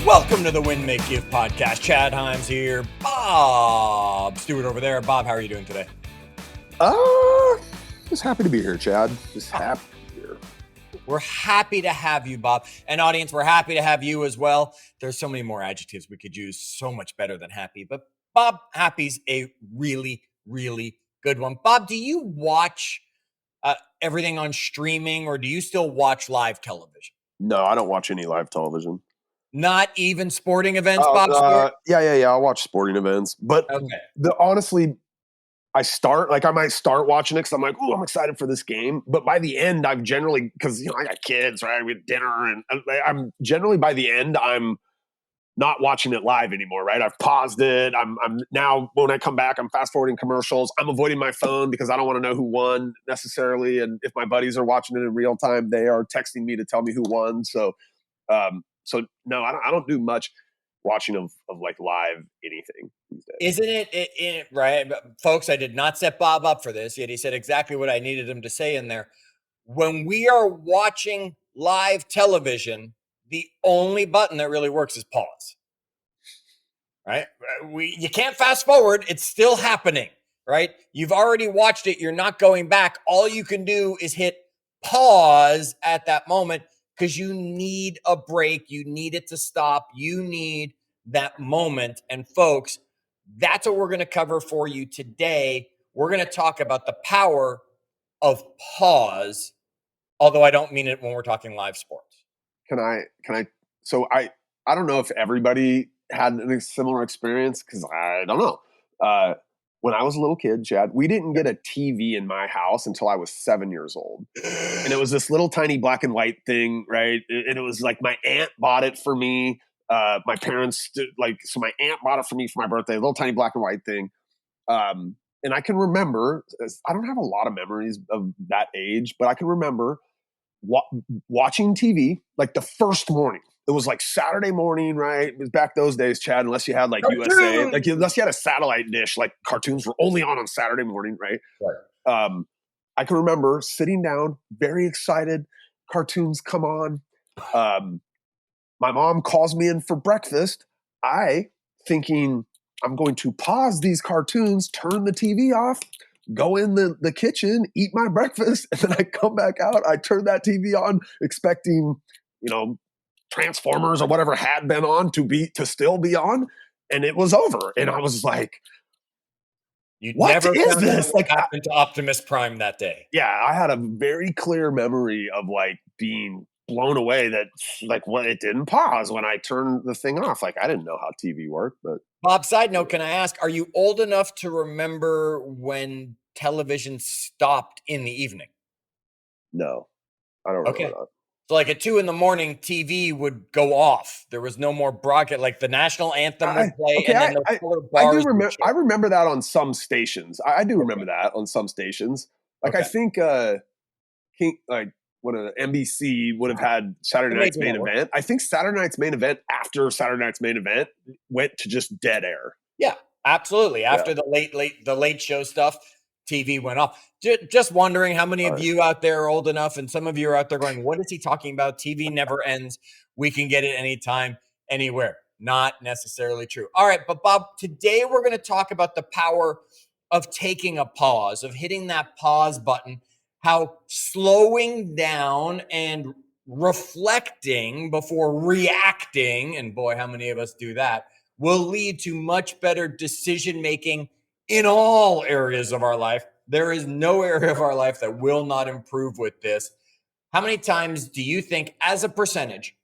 Welcome to the Win, Make, Give podcast. Chad Hyams here. Bob Stewart over there. Bob, how are you doing today? Just happy to be here, Chad. Just happy to be here. We're happy to have you, Bob. And audience, we're happy to have you as well. There's so many more adjectives we could use, so much better than happy. But Bob, happy's a really, really good one. Bob, do you watch everything on streaming, or do you still watch live television? No, I don't watch any live television. Not even sporting events, Bob Stewart? Yeah. I watch sporting events. But honestly, I might start watching it because I'm like, oh, I'm excited for this game. But by the end, I've generally, because, I got kids, right? We have dinner. And I'm generally, by the end, I'm not watching it live anymore, right? I've paused it. I'm now, when I come back, I'm fast forwarding commercials. I'm avoiding my phone because I don't want to know who won necessarily. And if my buddies are watching it in real time, they are texting me to tell me who won. So no, I don't do much watching of like live anything these days. Isn't it right? Folks, I did not set Bob up for this, yet he said exactly what I needed him to say in there. When we are watching live television, the only button that really works is pause. Right? You can't fast forward. It's still happening, right? You've already watched it. You're not going back. All you can do is hit pause at that moment because you need a break. You need it to stop. You need that moment. And folks, that's what we're going to cover for you today. We're going to talk about the power of pause, although I don't mean it when we're talking live sports. So I don't know if everybody had a similar experience because I don't know. When I was a little kid, Chad, we didn't get a TV in my house until I was 7 years old. And it was this little tiny black and white thing, right? And it was like my aunt bought it for me. My parents, so my aunt bought it for me for my birthday, a little tiny black and white thing. And I can remember, I don't have a lot of memories of that age, but I can remember watching TV like the first morning. It was like Saturday morning, right? It was back those days, Chad, unless you had like USA, unless you had a satellite dish, like cartoons were only on Saturday morning, right? I can remember sitting down, very excited, cartoons come on. My mom calls me in for breakfast. I thinking I'm going to pause these cartoons, turn the TV off, go in the kitchen, eat my breakfast, and then I come back out. I turn that TV on, expecting, Transformers or whatever had been on to still be on, and it was over. And I was like, "What is this?" Like happened to Optimus Prime that day. Yeah, I had a very clear memory of like being blown away that it didn't pause when I turned the thing off. Like I didn't know how TV worked. But Bob, side note, can I ask, are you old enough to remember when television stopped in the evening? No, I don't remember that. So like at 2 a.m, TV would go off. There was no more broadcast, like the national anthem would play. Okay, and then I remember that on some stations. I do remember that on some stations. Like I think when NBC would have had Saturday Night's Main Event. I think Saturday Night's Main Event after Saturday Night's Main Event went to just dead air. Yeah, absolutely. After the late show stuff, TV went off. Just wondering how many of you out there are old enough, and some of you are out there going, what is he talking about? TV never ends. We can get it anytime, anywhere. Not necessarily true. All right, but Bob, today we're going to talk about the power of taking a pause, of hitting that pause button, how slowing down and reflecting before reacting, and boy, how many of us do that, will lead to much better decision-making in all areas of our life. There is no area of our life that will not improve with this. How many times do you think, as a percentage,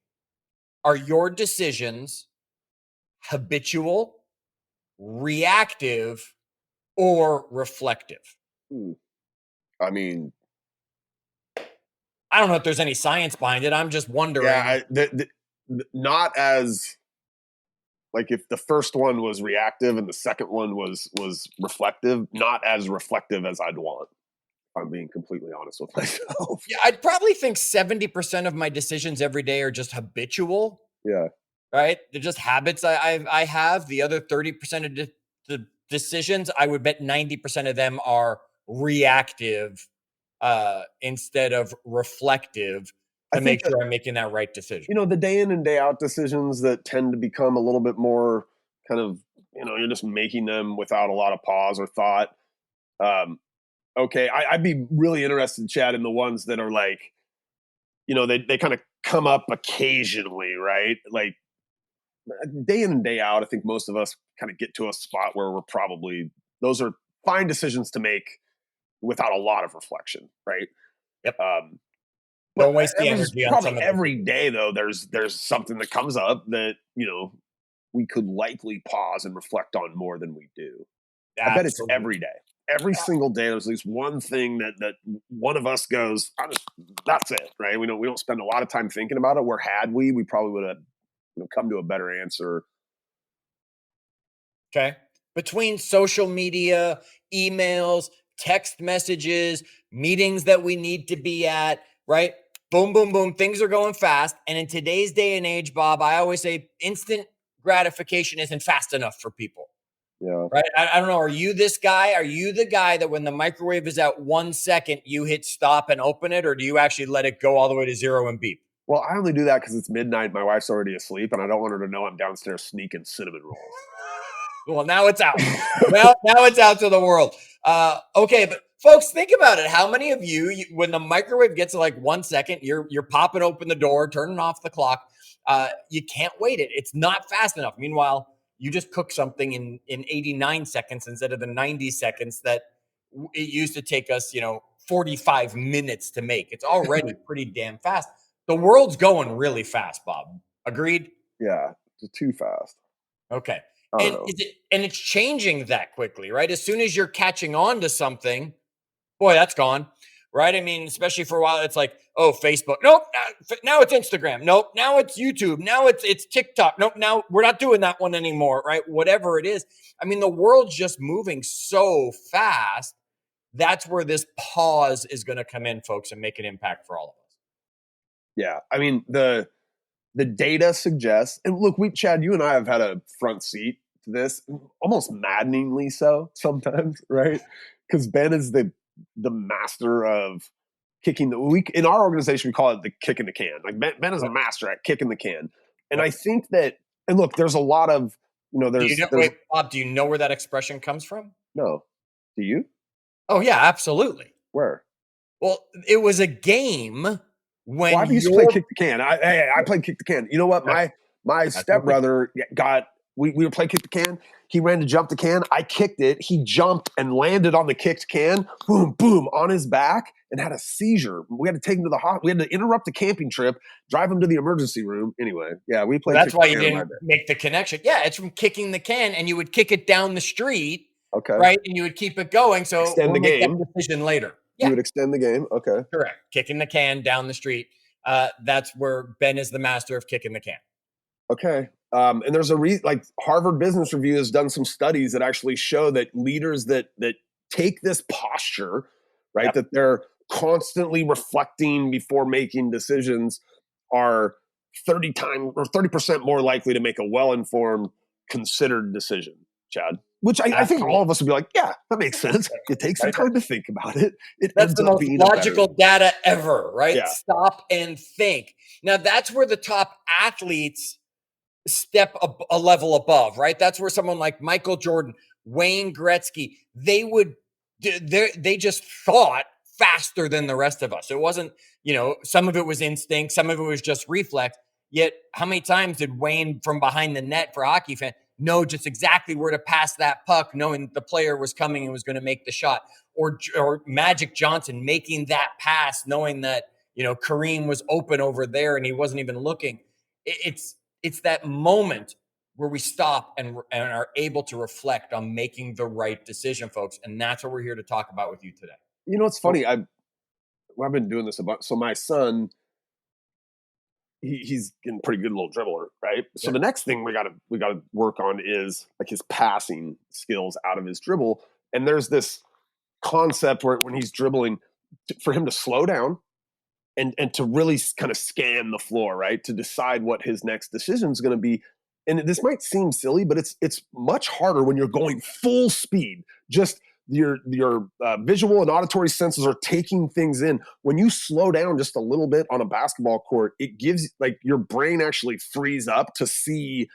are your decisions habitual, reactive, or reflective? I mean, I don't know if there's any science behind it. I'm just wondering. Yeah, not as like if the first one was reactive and the second one was reflective, not as reflective as I'd want. I'm being completely honest with myself. Yeah, I'd probably think 70% of my decisions every day are just habitual. Yeah. Right? They're just habits I have. The other 30% of the decisions, I would bet 90% of them are reactive instead of reflective. to make sure I'm making that right decision. The day in and day out decisions that tend to become a little bit more kind of, you're just making them without a lot of pause or thought. Okay, I'd be really interested, Chad, in the ones that are like, they kind of come up occasionally, right? Like day in and day out, I think most of us kind of get to a spot where those are fine decisions to make without a lot of reflection, right? Yep. But Don't waste the energy on some of those. every day though, there's something that comes up that we could likely pause and reflect on more than we do. I bet it's Absolutely. every day. Every single day, there's at least one thing that one of us goes, that's it, right? We don't spend a lot of time thinking about it. Where had we probably would have come to a better answer. Okay. Between social media, emails, text messages, meetings that we need to be at, right? Boom, boom, boom. Things are going fast. And in today's day and age, Bob, I always say instant gratification isn't fast enough for people. Yeah. Right. I don't know. Are you this guy? Are you the guy that when the microwave is at 1 second, you hit stop and open it? Or do you actually let it go all the way to 0 and beep? Well, I only do that because it's midnight. My wife's already asleep, and I don't want her to know I'm downstairs sneaking cinnamon rolls. Well, now it's out. now it's out to the world. Okay, but folks, think about it. How many of you, when the microwave gets to like 1 second, you're popping open the door, turning off the clock. You can't wait it. It's not fast enough. Meanwhile, you just cook something in 89 seconds instead of the 90 seconds that it used to take us, 45 minutes to make. It's already pretty damn fast. The world's going really fast, Bob. Agreed? Yeah, it's too fast. Okay. And it's changing that quickly, right? As soon as you're catching on to something, boy, that's gone, right? I mean, especially for a while, it's like, oh, Facebook. Nope. Now it's Instagram. Nope. Now it's YouTube. Now it's TikTok. Nope. Now we're not doing that one anymore, right? Whatever it is. I mean, the world's just moving so fast. That's where this pause is going to come in, folks, and make an impact for all of us. Yeah. I mean, the data suggests, and look, Chad, you and I have had a front seat to this, almost maddeningly so sometimes, right? Because Ben is the master of kicking in our organization, we call it the kick in the can. Like Ben is a master at kicking the can. And I think that, and look, there's a lot of, wait, Bob, do you know where that expression comes from? No. Do you? Oh, yeah, absolutely. Where? Well, it was a game when I used to play kick the can. I played kick the can. You know what? My stepbrother we were playing kick the can. He ran to jump the can. I kicked it. He jumped and landed on the kicked can. Boom, boom, on his back and had a seizure. We had to take him to the hospital. We had to interrupt the camping trip, drive him to the emergency room. Anyway, yeah, we played. That's why you didn't make the connection. Yeah, it's from kicking the can, and you would kick it down the street. Okay. Right, and you would keep it going. So extend the game. That decision later. Yeah. You would extend the game. Okay. Correct. Kicking the can down the street. That's where Ben is the master of kicking the can. Okay. And there's like Harvard Business Review has done some studies that actually show that leaders that take this posture, right, that they're constantly reflecting before making decisions are 30% more likely to make a well-informed, considered decision, Chad. Which I think all of us would be like, yeah, that makes sense. It takes some time to think about it. That's the most logical data ever, right? Yeah. Stop and think. Now, that's where the top athletes step a level above, right? That's where someone like Michael Jordan, Wayne Gretzky, they just thought faster than the rest of us. It wasn't, some of it was instinct, some of it was just reflex. Yet, how many times did Wayne from behind the net for a hockey fan know just exactly where to pass that puck, knowing the player was coming and was going to make the shot? Or Magic Johnson making that pass, knowing that, Kareem was open over there and he wasn't even looking. It's that moment where we stop and are able to reflect on making the right decision, folks. And that's what we're here to talk about with you today. It's funny. I've been doing this a bunch. So my son, he's getting pretty good little dribbler, right? So the next thing we gotta work on is like his passing skills out of his dribble. And there's this concept where when he's dribbling, for him to slow down and to really kind of scan the floor, right, to decide what his next decision is going to be. And this might seem silly, but it's much harder when you're going full speed, just your visual and auditory senses are taking things in. When you slow down just a little bit on a basketball court, it gives like your brain actually frees up to see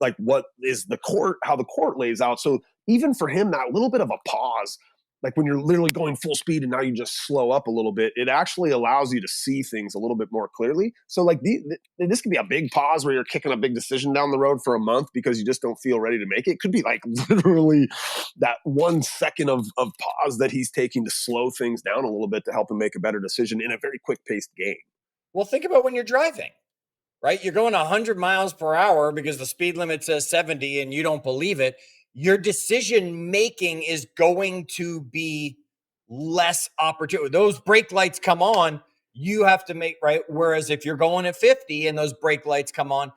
like what is the court, how the court lays out. So even for him, that little bit of a pause, like when you're literally going full speed and now you just slow up a little bit, it actually allows you to see things a little bit more clearly. So like this could be a big pause where you're kicking a big decision down the road for a month because you just don't feel ready to make it. It could be like literally that 1 second of pause that he's taking to slow things down a little bit to help him make a better decision in a very quick paced game. Well, think about when you're driving, right? You're going 100 miles per hour because the speed limit says 70 and you don't believe it. Your decision making is going to be less opportunity. Those brake lights come on, you have to make, right? Whereas if you're going at 50 and those brake lights come on,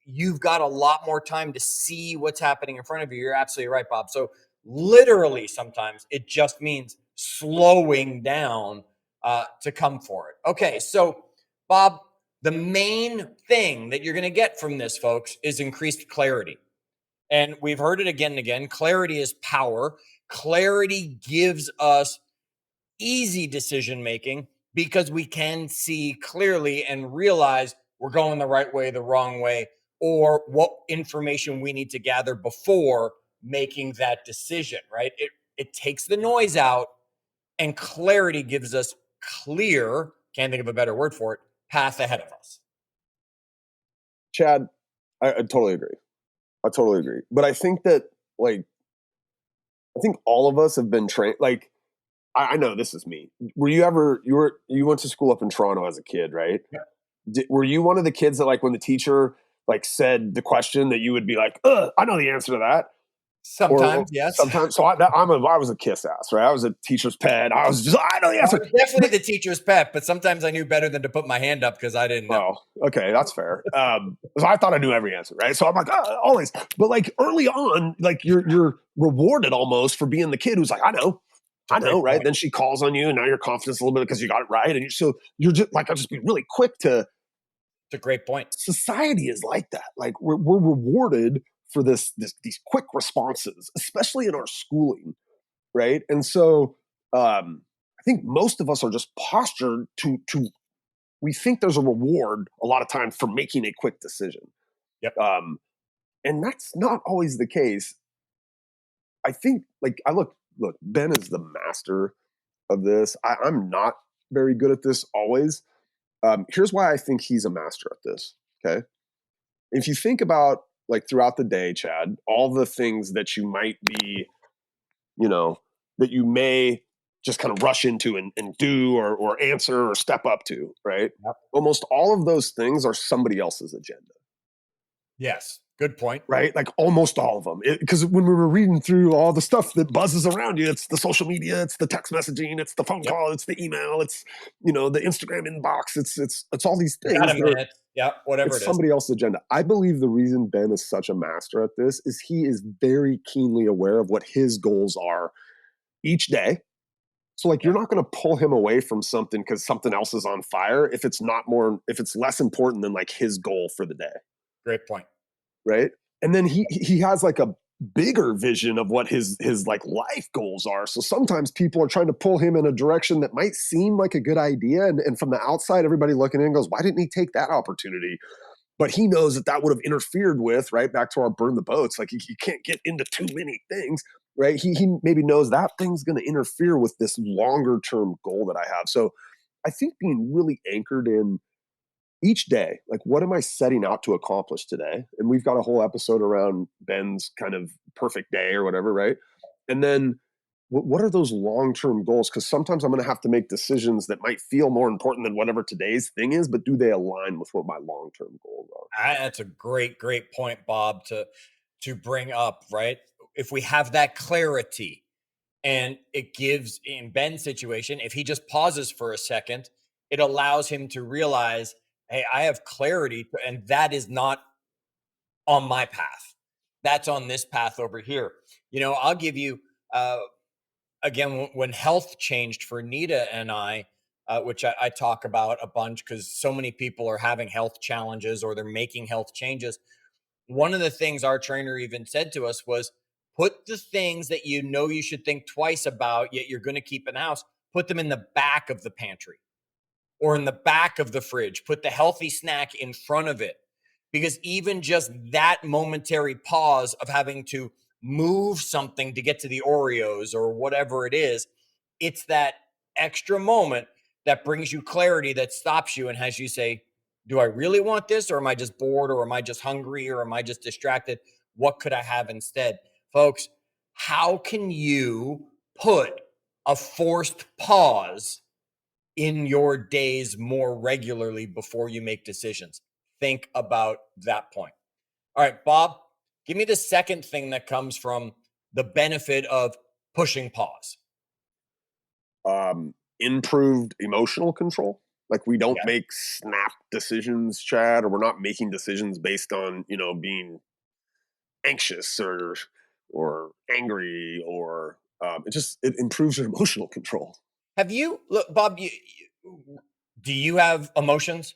you've got a lot more time to see what's happening in front of you. You're absolutely right, Bob. So literally sometimes it just means slowing down to come for it. Okay, so Bob, the main thing that you're going to get from this, folks, is increased clarity. And we've heard it again and again. Clarity is power. Clarity gives us easy decision making because we can see clearly and realize we're going the right way, the wrong way, or what information we need to gather before making that decision, right? It takes the noise out, and clarity gives us clear, can't think of a better word for it, path ahead of us. Chad, I totally agree. I totally agree. But I think that like I think all of us have been trained. Like I know this is me. Were you ever you went to school up in Toronto as a kid, right? Were you one of the kids that like when the teacher like said the question that you would be like, I know the answer to that. Or Sometimes, yes. sometimes, so I was a kiss ass, right? I was a teacher's pet. I was just, I know the I answer. was definitely the teacher's pet, but sometimes I knew better than to put my hand up because I didn't know. Oh, okay, that's fair. So I thought I knew every answer, right? So I'm like, always. But like early on, like you're rewarded almost for being the kid who's like, I know, right? Then she calls on you, and now your confidence a little bit because you got it right, and you're just like, I'll just be really quick to. It's a great point. Society is like that. Like we're rewarded for these quick responses, especially in our schooling, right? And so I think most of us are just postured to we think there's a reward a lot of times for making a quick decision. Yep. And that's not always the case. I think like look, Ben is the master of this. I'm not very good at this always. Here's why I think he's a master at this. Okay. If you think about like throughout the day, Chad, all the things that you might be, that you may just kind of rush into and do or answer or step up to, right? Yep. Almost all of those things are somebody else's agenda. Yes. Good point. Right? Like almost all of them. Because when we were reading through all the stuff that buzzes around you, it's the social media, it's the text messaging, it's the phone call, it's the email, it's the Instagram inbox, it's all these things. Got a minute. Yeah, whatever it is. Somebody else's agenda. I believe the reason Ben is such a master at this is he is very keenly aware of what his goals are each day. So like you're not going to pull him away from something because something else is on fire if it's less important than like his goal for the day. Great point. Right. And then he has like a bigger vision of what his like life goals are. So sometimes people are trying to pull him in a direction that might seem like a good idea. And from the outside, everybody looking in goes, why didn't he take that opportunity? But he knows that would have interfered with, right, back to our burn the boats. Like you can't get into too many things, right? He maybe knows that thing's going to interfere with this longer term goal that I have. So I think being really anchored in each day, like what am I setting out to accomplish today? And we've got a whole episode around Ben's kind of perfect day or whatever, right? And then what are those long-term goals? Because sometimes I'm going to have to make decisions that might feel more important than whatever today's thing is, but do they align with what my long-term goals are? That's a great point, Bob, to bring up, right? If we have that clarity, and it gives, in Ben's situation, if he just pauses for a second, it allows him to realize, hey, I have clarity, and that is not on my path. That's on this path over here. I'll give you, again, when health changed for Nita and I, which I talk about a bunch because so many people are having health challenges or they're making health changes. One of the things our trainer even said to us was, Put the things that you know you should think twice about, yet you're going to keep in the house, put them in the back of the pantry or in the back of the fridge. Put the healthy snack in front of it. Because even just that momentary pause of having to move something to get to the Oreos or whatever it is, it's that extra moment that brings you clarity, that stops you and has you say, do I really want this? Or am I just bored? Or am I just hungry? Or am I just distracted? What could I have instead? Folks, how can you put a forced pause in your days more regularly before you make decisions? Think about that point. All right, Bob, give me the second thing that comes from the benefit of pushing pause. Improved emotional control. Like we don't Yeah. make snap decisions, Chad, or we're not making decisions based on, being anxious or angry or it improves your emotional control. Have you look, Bob? Do you have emotions?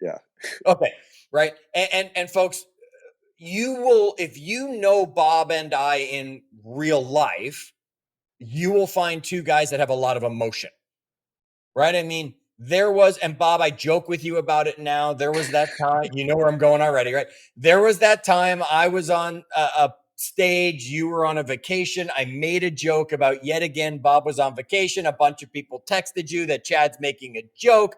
Yeah. Okay, right. And folks, you will, if you know Bob and I in real life, you will find two guys that have a lot of emotion, right? I mean, there was, and Bob, I joke with you about it now. There was that time, you know where I'm going already, right? There was that time I was on a stage, you were on a vacation. I made a joke about yet again, Bob was on vacation. A bunch of people texted you that Chad's making a joke,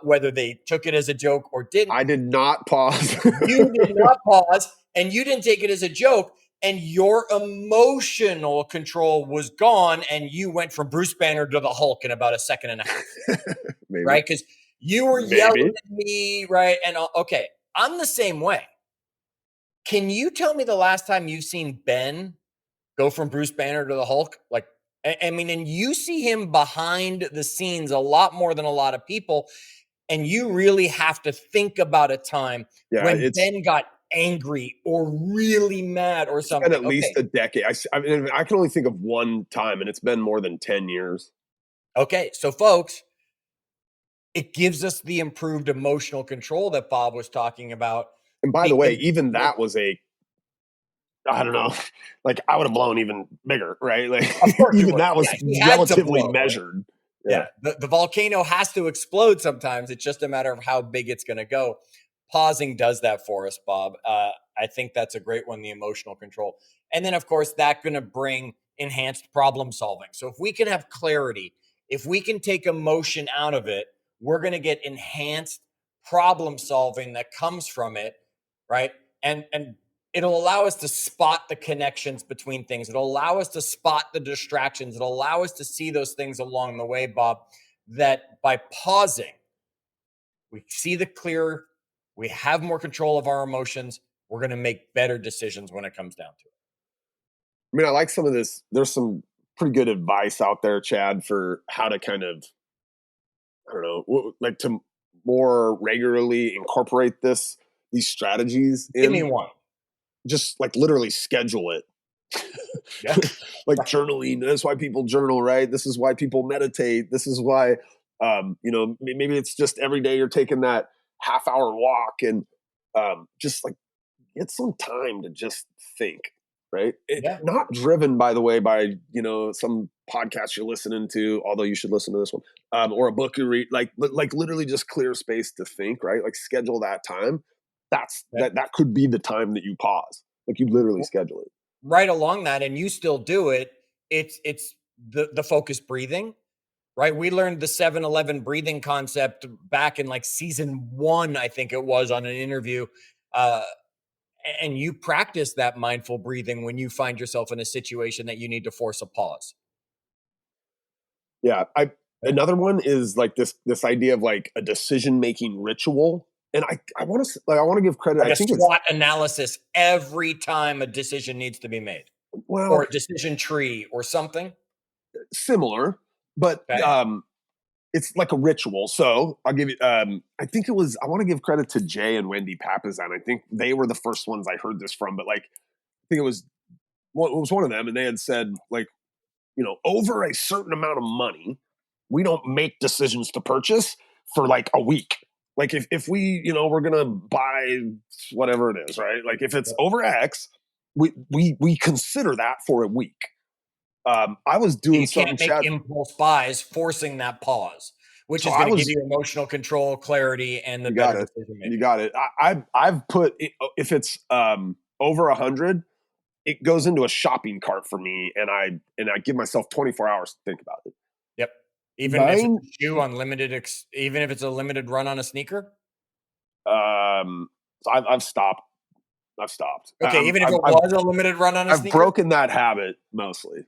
whether they took it as a joke or didn't. I did not pause. You did not pause and you didn't take it as a joke, and your emotional control was gone, and you went from Bruce Banner to the Hulk in about a second and a half. Maybe. Right? Because you were yelling at me, right? And okay, I'm the same way. Can you tell me the last time you've seen Ben go from Bruce Banner to the Hulk? Like, I mean, and you see him behind the scenes a lot more than a lot of people. And you really have to think about a time when Ben got angry or really mad or something. Been at least a decade. I can only think of one time, and it's been more than 10 years. Okay, so folks, it gives us the improved emotional control that Bob was talking about. And by the way, even that was I don't know, like I would have blown even bigger, right? Like even that was relatively measured. Right? Yeah. The volcano has to explode sometimes. It's just a matter of how big it's going to go. Pausing does that for us, Bob. I think that's a great one, the emotional control. And then, of course, that's going to bring enhanced problem solving. So if we can have clarity, if we can take emotion out of it, we're going to get enhanced problem solving that comes from it, right? And it'll allow us to spot the connections between things. It'll allow us to spot the distractions. It'll allow us to see those things along the way, Bob, that by pausing, we see the clearer, we have more control of our emotions. We're going to make better decisions when it comes down to it. I mean, I like some of this. There's some pretty good advice out there, Chad, for how to kind of, I don't know, like to more regularly incorporate these strategies in. Give me one. Just like literally schedule it. Yeah. Like journaling. That's why people journal, right? This is why people meditate. This is why, maybe it's just every day you're taking that half-hour walk and just like get some time to just think, right? Not driven, by the way, by some podcast you're listening to, although you should listen to this one, or a book you read. Like literally just clear space to think, right? Like schedule that time. That could be the time that you pause. Like you literally schedule it. Right along that, and you still do it. It's the focused breathing, right? We learned the 7-11 breathing concept back in like season 1, I think it was, on an interview. And you practice that mindful breathing when you find yourself in a situation that you need to force a pause. Yeah. Another one is like this idea of like a decision-making ritual. And I want to give credit. Like I think a SWOT analysis every time a decision needs to be made, or a decision tree or something similar, but it's like a ritual. So I'll give you. I think it was. I want to give credit to Jay and Wendy Papasan. I think they were the first ones I heard this from. But like, I think it was one of them, and they had said like, over a certain amount of money, we don't make decisions to purchase for like a week. Like if we, we're going to buy whatever it is, right? Like if it's over X, we consider that for a week. I was doing You something, can't make Chad. impulse buys forcing that pause, which So is I going to give was. you emotional control, clarity, and the You got better it. decision You making. got it. I've put if it's over 100, it goes into a shopping cart for me, and I give myself 24 hours to think about it. Yep. Even if it's Nine. a shoe on even if it's a limited run on a sneaker. So I've stopped. I've stopped. Okay, even if it was a limited run on a I've sneaker. broken that habit mostly.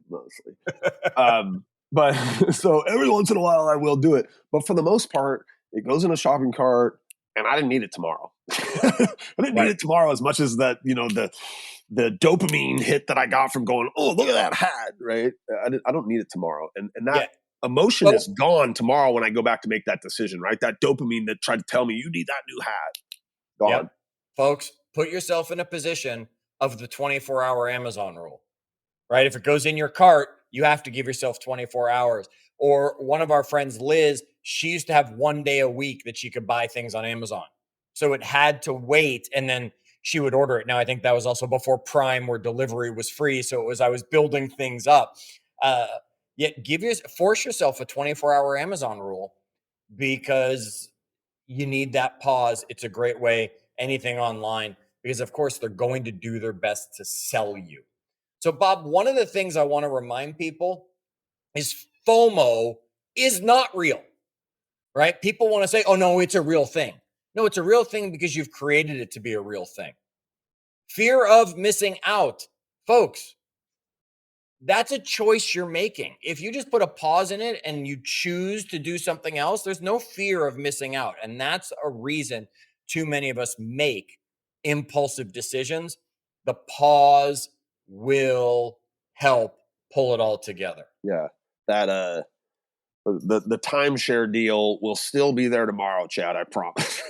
But so every once in a while I will do it. But for the most part, it goes in a shopping cart, and I didn't need it tomorrow. I didn't need Right. it tomorrow as much as that, the dopamine hit that I got from going, oh, look at that hat, right? I don't need it tomorrow. And that Yeah. emotion Well, is gone tomorrow when I go back to make that decision, right? That dopamine that tried to tell me you need that new hat. Gone. yep. Folks, put yourself in a position of the 24-hour Amazon rule. Right? If it goes in your cart, you have to give yourself 24 hours. Or one of our friends, Liz, she used to have 1 day a week that she could buy things on Amazon. So it had to wait, and then she would order it. Now, I think that was also before Prime, where delivery was free. So I was building things up. Uh, Yet force yourself a 24-hour Amazon rule, because you need that pause. It's a great way, anything online, because of course they're going to do their best to sell you. So, Bob, one of the things I want to remind people is FOMO is not real, right? People want to say, oh, no, it's a real thing. No, it's a real thing because you've created it to be a real thing. Fear of missing out, folks, that's a choice you're making. If you just put a pause in it and you choose to do something else, there's no fear of missing out. And that's a reason too many of us make impulsive decisions. The pause will help pull it all together. Yeah. That the timeshare deal will still be there tomorrow, Chad. I promise.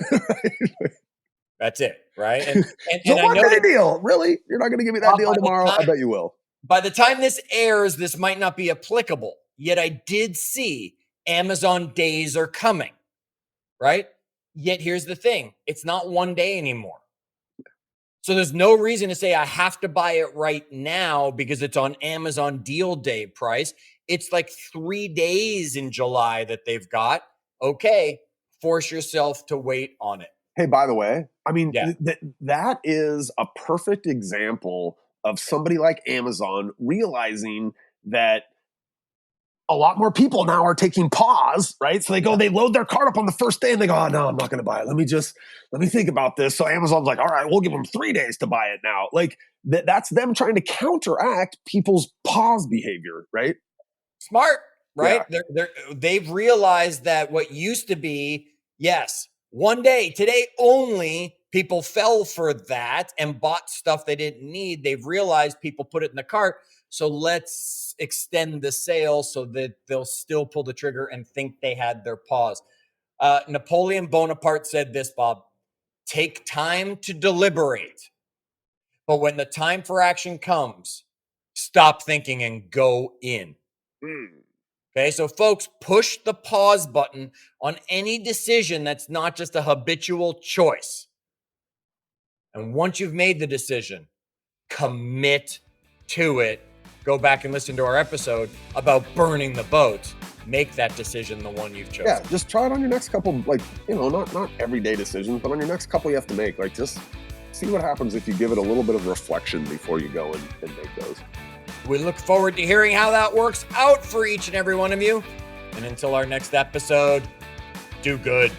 That's it, right? And It's a I know one-day that, deal. Really? You're not going to give me that Bob, deal tomorrow? I bet you will. by the time this airs, this might not be applicable. Yet I did see Amazon days are coming, right? Yet here's the thing, it's not 1 day anymore. So there's no reason to say I have to buy it right now because it's on Amazon deal day price. It's like 3 days in July that they've got. Okay, force yourself to wait on it. Hey, by the way, I mean, Yeah. that is a perfect example of somebody like Amazon realizing that a lot more people now are taking pause, right? So they load their cart up on the first day and they go, oh, no, I'm not going to buy it. Let me think about this. So Amazon's like, all right, we'll give them 3 days to buy it now. Like that's them trying to counteract people's pause behavior, right? Smart, right? Yeah. They've realized that what used to be, yes, 1 day, today only, people fell for that and bought stuff they didn't need. They've realized people put it in the cart. So let's extend the sale so that they'll still pull the trigger and think they had their pause. Napoleon Bonaparte said this, Bob: take time to deliberate, but when the time for action comes, stop thinking and go in. Mm. Okay, so folks, push the pause button on any decision that's not just a habitual choice. And once you've made the decision, commit to it. Go back and listen to our episode about burning the boats. Make that decision the one you've chosen. Yeah, just try it on your next couple, not everyday decisions, but on your next couple you have to make. Like, just see what happens if you give it a little bit of reflection before you go and make those. We look forward to hearing how that works out for each and every one of you. And until our next episode, do good.